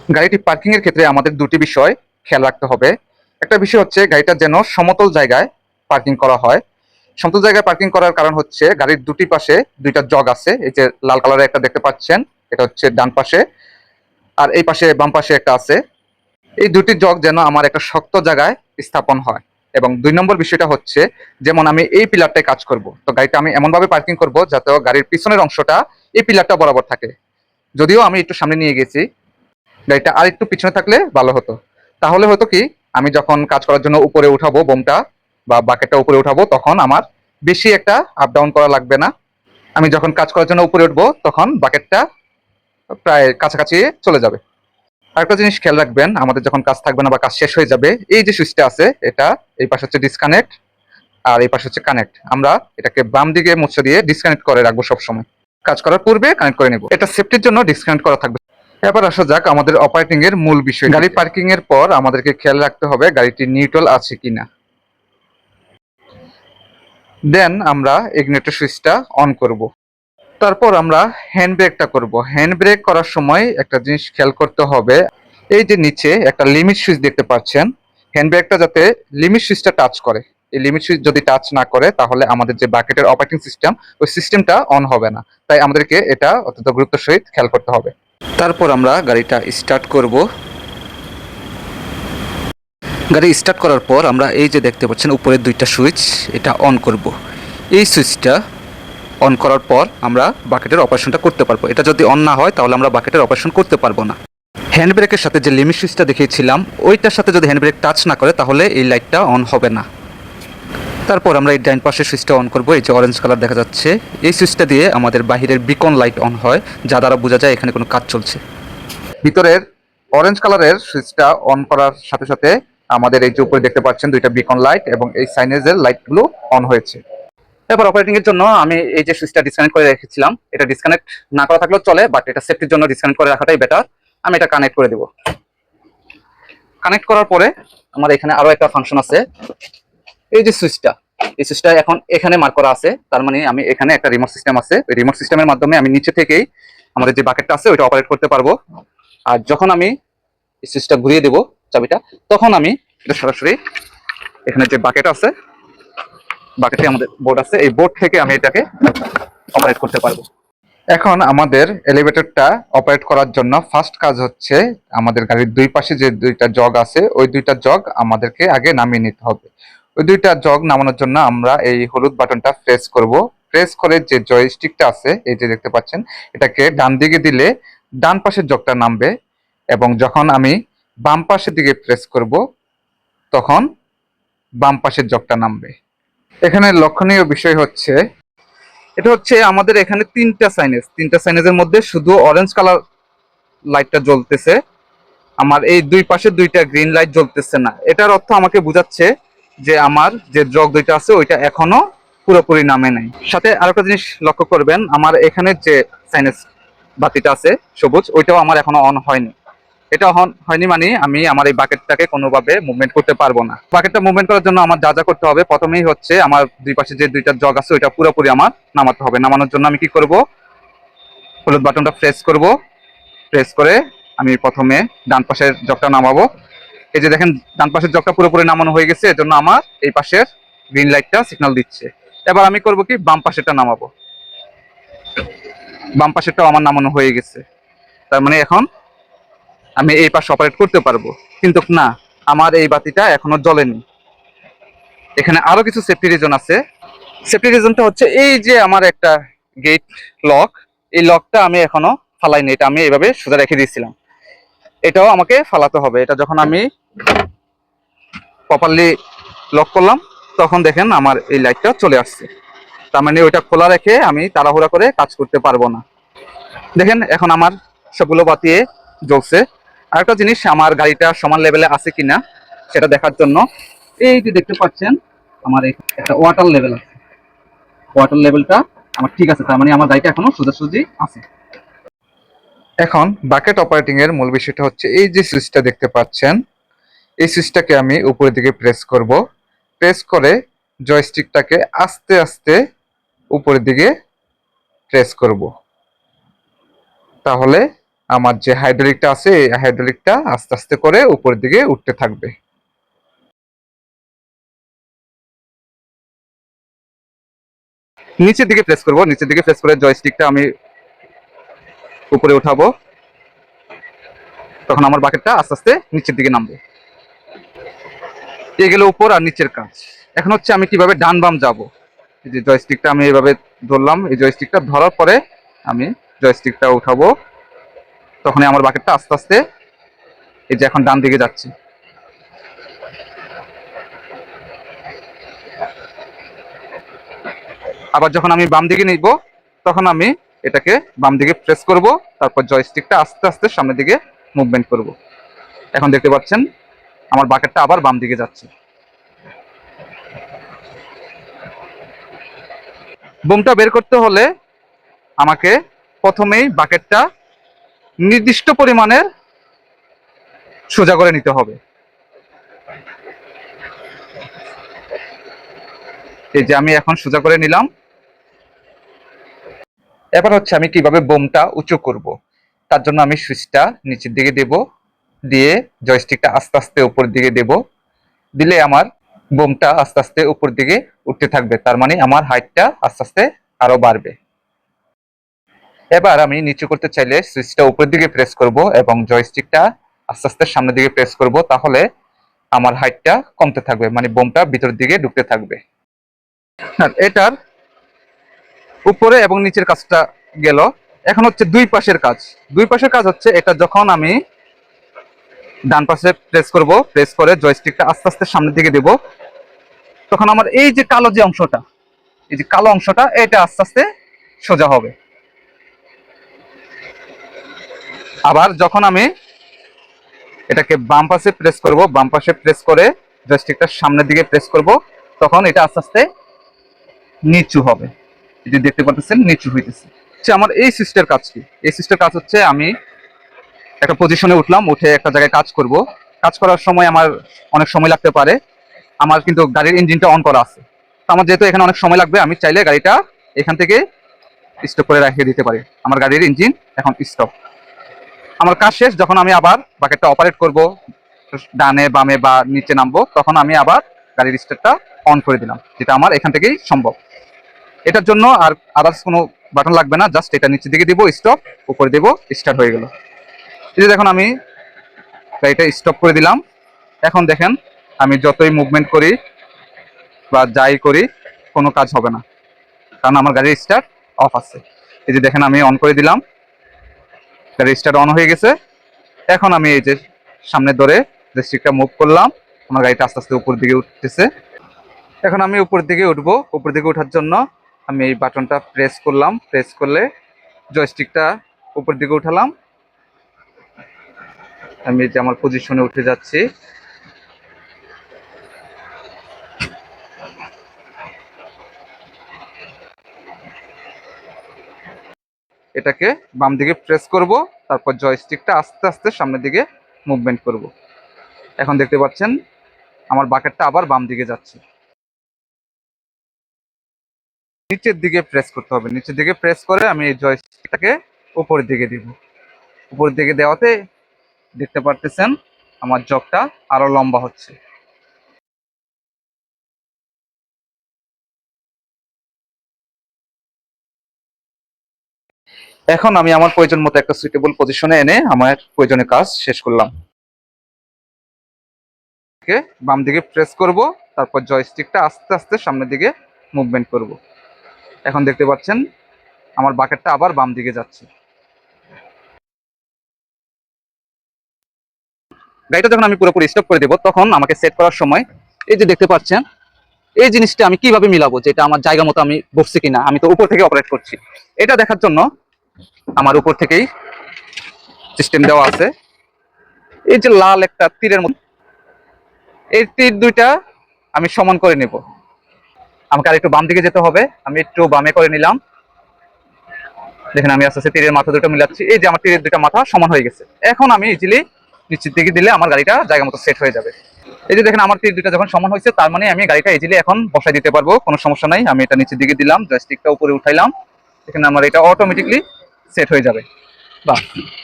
গাড়িটি পার্কিং এর ক্ষেত্রে আমাদের দুটি বিষয় খেয়াল রাখতে হবে। একটা বিষয় হচ্ছে গাড়িটা যেন সমতল জায়গায় পার্কিং করা হয়। সমতল জায়গায় পার্কিং করার কারণ হচ্ছে গাড়ির দুটি পাশে দুইটা জগ আছে। এই যে লাল কালারের একটা দেখতে পাচ্ছেন, এটা হচ্ছে ডান পাশে, আর এই পাশে বাম পাশে একটা আছে। এই দুটি জগ যেন আমার একটা শক্ত জায়গায় স্থাপন হয়। এবং ২ নম্বর বিষয়টা হচ্ছে, যেমন আমি এই পিলারটায় কাজ করব, তো গাড়িটা আমি এমনভাবে পার্কিং করব যাতে গাড়ির পিছনের অংশটা এই পিলারটা বরাবর থাকে। যদিও আমি একটু সামনে নিয়ে গেছি, গাড়িটা আর একটু পিছনে থাকলে ভালো হতো। তাহলে হতো কি, আমি যখন কাজ করার জন্য উপরে উঠাবো বোমটা বা বাকেটটা উপরে উঠাবো, তখন আমার বেশি একটা আপ ডাউন করা লাগবে না। আমি যখন কাজ করার জন্য উপরে উঠবো তখন বাকেটটা প্রায় কাছাকাছি চলে যাবে। আরেকটা জিনিস খেয়াল রাখবেন, আমাদের যখন কাজ থাকবে না বা কাজ শেষ হয়ে যাবে, এই যে সুইচটা আছে, এটা এই পাশে হচ্ছে ডিসকানেক্ট আর এই পাশে হচ্ছে কানেক্ট। আমরা এটাকে বাম দিকে মুছে দিয়ে ডিসকানেক্ট করে রাখবো সবসময়। কাজ করার পূর্বে কানেক্ট করে নেব, এটা সেফটির জন্য ডিসকানেক্ট করা থাকবে। এবার আসা যাক আমাদের অপারেটিং এর মূল বিষয়। গাড়ি পার্কিং এর পর আমাদেরকে খেয়াল রাখতে হবে গাড়িটি নিউট্রাল আছে কিনা। দেন আমরা ইগনিটর সুইচটা অন করব। তারপর আমরা হ্যান্ড ব্রেকটা করব। হ্যান্ড ব্রেক করার সময় একটা জিনিস খেয়াল করতে হবে, এই যে নিচে একটা লিমিট সুইচ দেখতে পাচ্ছেন, হ্যান্ড ব্রেকটা যাতে লিমিট সুইচটা টাচ করে। এই লিমিট সুইচ যদি টাচ না করে তাহলে আমাদের যে বাকেটের অপারেটিং সিস্টেম, ওই সিস্টেমটা অন হবে না। তাই আমাদেরকে এটা অত্যন্ত গুরুত্বের সহিত খেয়াল করতে হবে। তারপর আমরা গাড়িটা স্টার্ট করব। গাড়ি স্টার্ট করার পর আমরা এই যে দেখতে পাচ্ছেন উপরের দুইটা সুইচ, এটা অন করব। এই সুইচটা অন করার পর আমরা বাকেটের অপারেশনটা করতে পারবো। এটা যদি অন না হয় তাহলে আমরা বাকেটের অপারেশন করতে পারবো না। হ্যান্ড ব্রেকের সাথে যে লিমিট সুইচটা দেখিয়েছিলাম, ওইটার সাথে যদি হ্যান্ড ব্রেক টাচ না করে তাহলে এই লাইটটা অন হবে না। তারপর আমরা এই ডাইন পাশের সুইচটা অন করব। এই যে অরেঞ্জ কালার দেখা যাচ্ছে, এই সুইচটা দিয়ে আমাদের বাহিরের বিকন লাইট অন হয়, যা দ্বারা বোঝা যায় এখানে কোনো কাজ চলছে। ভিতরের অরেঞ্জ কালারের সুইচটা অন করার সাথে সাথে আমাদের এই যে উপরে দেখতে পাচ্ছেন দুইটা বিকন লাইট এবং এই সাইনেজের লাইটগুলো অন হয়েছে। এবার অপারেটিং এর জন্য আমি এই যে সুইচটা ডিসকানেক্ট করে রেখেছিলাম, এটা ডিসকানেক্ট না করা থাকলেও চলে, বাট এটা সেফটির জন্য ডিসকানেক্ট করে রাখাটাই বেটার। আমি এটা কানেক্ট করে দেব। কানেক্ট করার পরে আমার এখানে আরো একটা ফাংশন আছে। এই যে সুইচটা, এই সুইচটা এখন এখানে মার্ক করা আছে, তার মানে আমি এখানে একটা রিমোট সিস্টেম আছে। ওই রিমোট সিস্টেমের মাধ্যমে আমি নিচে থেকেই আমাদের যে বাকেটটা আছে ওইটা অপারেট করতে পারবো। আর যখন আমি এই সুইচটা ঘুরিয়ে দেব চাবিটা, তখন আমি এটা সরাসরি এখানে যে বাকেট আছে, বাকেটে আমাদের বোর্ড আছে, এই বোর্ড থেকে আমি এটাকে অপারেট করতে পারবো। এখন আমাদের এলিভেটরটা অপারেট করার জন্য ফার্স্ট কাজ হচ্ছে, আমাদের গাড়ির দুই পাশে যে দুইটা জগ আছে ওই দুইটা জগ আমাদেরকে আগে নামিয়ে নিতে হবে। ওই দুইটা জগ নামানোর জন্য আমরা এই হলুদ বাটনটা প্রেস করব। প্রেস করে যে জয়স্টিকটা আছে, এই যে দেখতে পাচ্ছেন, এটাকে ডান দিকে দিলে ডান পাশের জগটা নামবে, এবং যখন আমি বাম পাশের দিকে প্রেস করব তখন বাম পাশের জগটা নামবে। এখানে লক্ষণীয় বিষয় হচ্ছে, এটা হচ্ছে আমাদের এখানে তিনটা সাইনেজের মধ্যে শুধু অরেঞ্জ কালার লাইটটা জ্বলতেছে, আমার এই দুই পাশে দুইটা গ্রিন লাইট জ্বলতেছে না। এটার অর্থ আমাকে বোঝাচ্ছে যে আমার যে জগ দুইটা আছে ওইটা এখনো পুরোপুরি নামে নাই। সাথে আরেকটা জিনিস লক্ষ্য করবেন, আমার এখানে যে সাইনেজ বাতিটা আছে সবুজ, ওইটাও আমার এখনো অন হয়নি। এটা অন হয়নি মানে আমি আমার এই বাকেটটাকে কোনোভাবে মুভমেন্ট করতে পারবো না। বাকেটটা মুভমেন্ট করার জন্য আমার যা যা করতে হবে, প্রথমেই হচ্ছে আমার দুই পাশে যে দুইটা জগ আছে ওইটা পুরোপুরি আমার নামাতে হবে। নামানোর জন্য আমি কি করব, হলুদ বাটনটা প্রেস করব। প্রেস করে আমি প্রথমে ডান পাশের জগটা নামাবো। এই যে দেখেন ডান পাশের জগটা পুরোপুরি নামানো হয়ে গেছে, এজন্য আমার এই পাশের গ্রিন লাইটটা সিগন্যাল দিচ্ছে। এবার আমি করব কি, বাম পাশেরটা নামাবো। বাম পাশেরটাও আমার নামানো হয়ে গেছে, তার মানে এখন আমি এই পাশে অপারেট করতে পারবো। কিন্তু না, আমার এই বাতিটা এখনো জ্বলেনি। এখানে আরো কিছু সেফটি রিজন আছে। সেফটি রিজনটা হচ্ছে, এই যে আমার একটা গেট লক, এই লকটা আমি এখনো ফালাইনি, এটা আমি এইভাবে সোজা রেখে দিয়েছিলাম। এটাও আমাকে ফালাতে হবে। এটা যখন আমি প্রপারলি লক করলাম তখন দেখেন আমার এই লাইটটা চলে আসছে। তার মানে ওইটা খোলা রেখে আমি তাড়াহুড়া করে কাজ করতে পারবো না। দেখেন এখন আমার সবগুলো বাতি জ্বলছে। আরেকটা জিনিস, আমার গাড়িটা সমান লেভেলে আছে কিনা সেটা দেখার জন্য এই যে দেখতে পাচ্ছেন আমার একটা ওয়াটার লেভেল আছে। ওয়াটার লেভেলটা আমার ঠিক আছে, তার মানে আমার গাড়িটা এখনো সোজাসুজি আছে। এখন বাকেট অপারেটিং এর মূল বিষয়টা হচ্ছে, এই যে সুইচটা দেখতে পাচ্ছেন, এই সুইচটাকে আমি উপরের দিকে প্রেস করব। প্রেস করে জয়স্টিকটাকে আস্তে আস্তে উপরের দিকে প্রেস করব। তাহলে আমার যে হাইড্রোলিকটা আছে এই হাইড্রোলিকটা আস্তে আস্তে করে উপরের দিকে উঠতে থাকবে। নিচের দিকে প্রেস করব, নিচের দিকে প্রেস করে জয়স্টিকটা আমি উপরে উঠাবো, তখন আমার বাকেটটা আস্তে আস্তে নিচের দিকে নামবে। এ গেল উপর আর নিচের কাজ। এখন হচ্ছে আমি কিভাবে ডান বাম যাব। এই যে জয়স্টিকটা আমি এইভাবে ধরলাম, এই জয়স্টিকটা ধরার পরে আমি জয়স্টিকটা উঠাবো, তখনই আমার বাকেটটা আস্তে আস্তে এই যে এখন ডান দিকে যাচ্ছে। আবার যখন আমি বাম দিকে নিব তখন আমি এটাকে বাম দিকে প্রেস করব, তারপর জয়স্টিকটা আস্তে আস্তে সামনের দিকে মুভমেন্ট করব। এখন দেখতে পাচ্ছেন আমার বাকেটটা আবার বাম দিকে যাচ্ছে। বোমটা বের করতে হলে আমাকে প্রথমেই বাকেটটা নির্দিষ্ট পরিমাণের সোজা করে নিতে হবে। এই যে আমি এখন সোজা করে নিলাম। এবার হচ্ছে আমি কিভাবে বোমটা উঁচু করব। তার জন্য আমি সুইচটা নিচের দিকে দেব, দিয়ে জয়স্টিকটা আস্তে আস্তে উপর দিকে দেব, দিলে আমার বোমটা আস্তে আস্তে উপর দিকে উঠতে থাকবে, তার মানে আমার হাইটটা আস্তে আস্তে আরো বাড়বে। এবার আমি নিচু করতে চাইলে সুইচটা উপরের দিকে প্রেস করব এবং জয়স্টিকটা আস্তে আস্তে সামনের দিকে প্রেস করব, তাহলে আমার হাইটটা কমতে থাকবে, মানে বোমটা ভিতরের দিকে ঢুকতে থাকবে। আর এটার উপরে এবং নিচের কাজটা গেল। এখন হচ্ছে দুই পাশের কাজ। দুই পাশের কাজ হচ্ছে এটা যখন আমি ডান পাশে প্রেস করব, প্রেস করে জয়স্টিকটা আস্তে আস্তে সামনের দিকে দেব, তখন আমার এই যে কালো যে অংশটা, এই যে কালো অংশটা এটা আস্তে আস্তে সোজা হবে। আবার যখন আমি এটাকে বাম পাশে প্রেস করব, বাম পাশে প্রেস করে জয়স্টিকটা সামনের দিকে প্রেস করব, তখন এটা আস্তে আস্তে নিচু হবে। যদি দেখতে পাচ্ছেন নিচু হইতেছে। আমার এই সিস্টের কাজ কি? এই সিস্টের কাজ হচ্ছে আমি একটা পজিশনে উঠলাম, উঠে একটা জায়গায় কাজ করব। কাজ করার সময় আমার অনেক সময় লাগতে পারে। আমার কিন্তু গাড়ির ইঞ্জিনটা অন করা আছে, তো আমার যেহেতু এখানে অনেক সময় লাগবে, আমি চাইলে গাড়িটা এখান থেকে স্টপ করে রেখে দিতে পারি। আমার গাড়ির ইঞ্জিন এখন স্টপ। আমার কাজ শেষ। যখন আমি আবার বাকেটটা অপারেট করব, ডানে বামে বা নিচে নামবো, তখন আমি আবার গাড়ির স্টার্টটা অন করে দিলাম, যেটা আমার এখান থেকেই সম্ভব। এটার জন্য আর আদার্স কোনো বাটন লাগবে না, জাস্ট এটা নিচের দিকে দিব স্টপ, উপরে দেব স্টার্ট হয়ে গেল। এই যে দেখুন আমি গাড়িটা স্টপ করে দিলাম। এখন দেখেন আমি যতই মুভমেন্ট করি বা যাই করি কোনো কাজ হবে না, কারণ আমার গাড়ির স্টার্ট অফ আছে। এই যে দেখেন আমি অন করে দিলাম, গাড়ির স্টার্ট অন হয়ে গেছে। এখন আমি এই যে সামনে ধরে যে স্টিকটা মুভ করলাম, আমার গাড়িটা আস্তে আস্তে উপর দিকে উঠতেছে। এখন আমি উপর দিকে উঠবো। উপর দিকে ওঠার জন্য আমি এই বাটনটা প্রেস করলাম, প্রেস করলে জয়স্টিকটা উপর দিকে উঠালাম। আমি যে আমার পজিশনে উঠে যাচ্ছি। এটাকে বাম দিকে প্রেস করব, তারপর জয়স্টিকটা আস্তে আস্তে সামনের দিকে মুভমেন্ট করব। এখন দেখতে পাচ্ছেন আমার বাকেটটা আবার বাম দিকে যাচ্ছে। নিচের দিকে প্রেস করতে হবে, নিচের দিকে প্রেস করে আমি এই জয়স্টিকটাকে উপরের দিকে দিব। উপরের দিকে দেওয়াতে দেখতে পারতেছেন আমার জগটা আরো লম্বা হচ্ছে। এখন আমি আমার প্রয়োজন মতো একটা সুইটেবল পজিশনে এনে আমার প্রয়োজনীয় কাজ শেষ করলাম। বাম দিকে প্রেস করব, তারপর জয়স্টিকটা আস্তে আস্তে সামনের দিকে মুভমেন্ট করব। এখন দেখতে পাচ্ছেন আমার বাকেটটা আবার বাম দিকে যাচ্ছে। গাড়িটা যখন আমি পুরোপুরি স্টপ করে দেব, তখন আমাকে সেট করার সময় এই যে দেখতে পাচ্ছেন এই জিনিসটা আমি কিভাবে মিলাবো, যে এটা আমার জায়গা মতো আমি বসছি কিনা। আমি তো উপর থেকে অপারেট করছি, এটা দেখার জন্য আমার উপর থেকেই সিস্টেম দেওয়া আছে। এই যে লাল একটা তীরের মতো, এই তীর দুইটা আমি সমান করে নেব। আমাকে আর একটু বাম দিকে যেতে হবে, আমি একটু বামে করে নিলাম। দেখেন আমি আস্তে আস্তে তীরের মাথা দুটো মিলাচ্ছি। এই যে আমার তীরের দুটো মাথা সমান হয়ে গেছে। এখন আমি ইজিলি নিচের দিকে দিলে আমার গাড়িটা জায়গা মতো সেট হয়ে যাবে। এই যে দেখেন আমার তীর দুটো যখন সমান হয়েছে, তার মানে আমি গাড়িটা ইজিলি এখন বসাই দিতে পারবো, কোনো সমস্যা নাই। আমি এটা নিচের দিকে দিলাম, জয়স্টিকটা উপরে উঠাইলাম, এখানে আমার এটা অটোমেটিকলি সেট হয়ে যাবে। বাহ,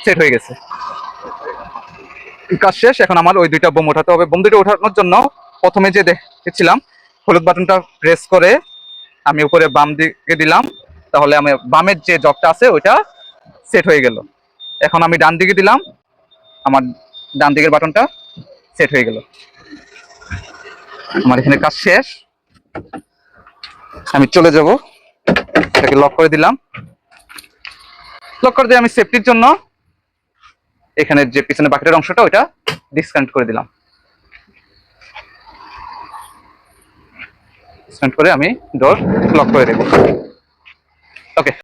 সেট হয়ে গেছে। কাজ শেষ। এখন আমার ওই দুইটা বোম ওঠাতে হবে। বোম দুটো ওঠানোর জন্য প্রথমে যে দেখেছিলাম হলুদ বাটনটা প্রেস করে আমি উপরে বাম দিকে দিলাম, তাহলে আমি বামের যে জগটা আছে ওইটা সেট হয়ে গেল। এখন আমি ডান দিকে দিলাম, আমার ডান দিকের বাটনটা সেট হয়ে গেল। আমার এখানে কাজ শেষ। আমি চলে যাব, এটাকে লক করে দিলাম। লক করে দিয়ে আমি সেফটির জন্য এখানে যে পিছনে বাকেটের অংশটা ওইটা ডিসকানেক্ট করে দিলাম। ডিসকানেক্ট করে আমি ডোর লক করে দেবো। ওকে।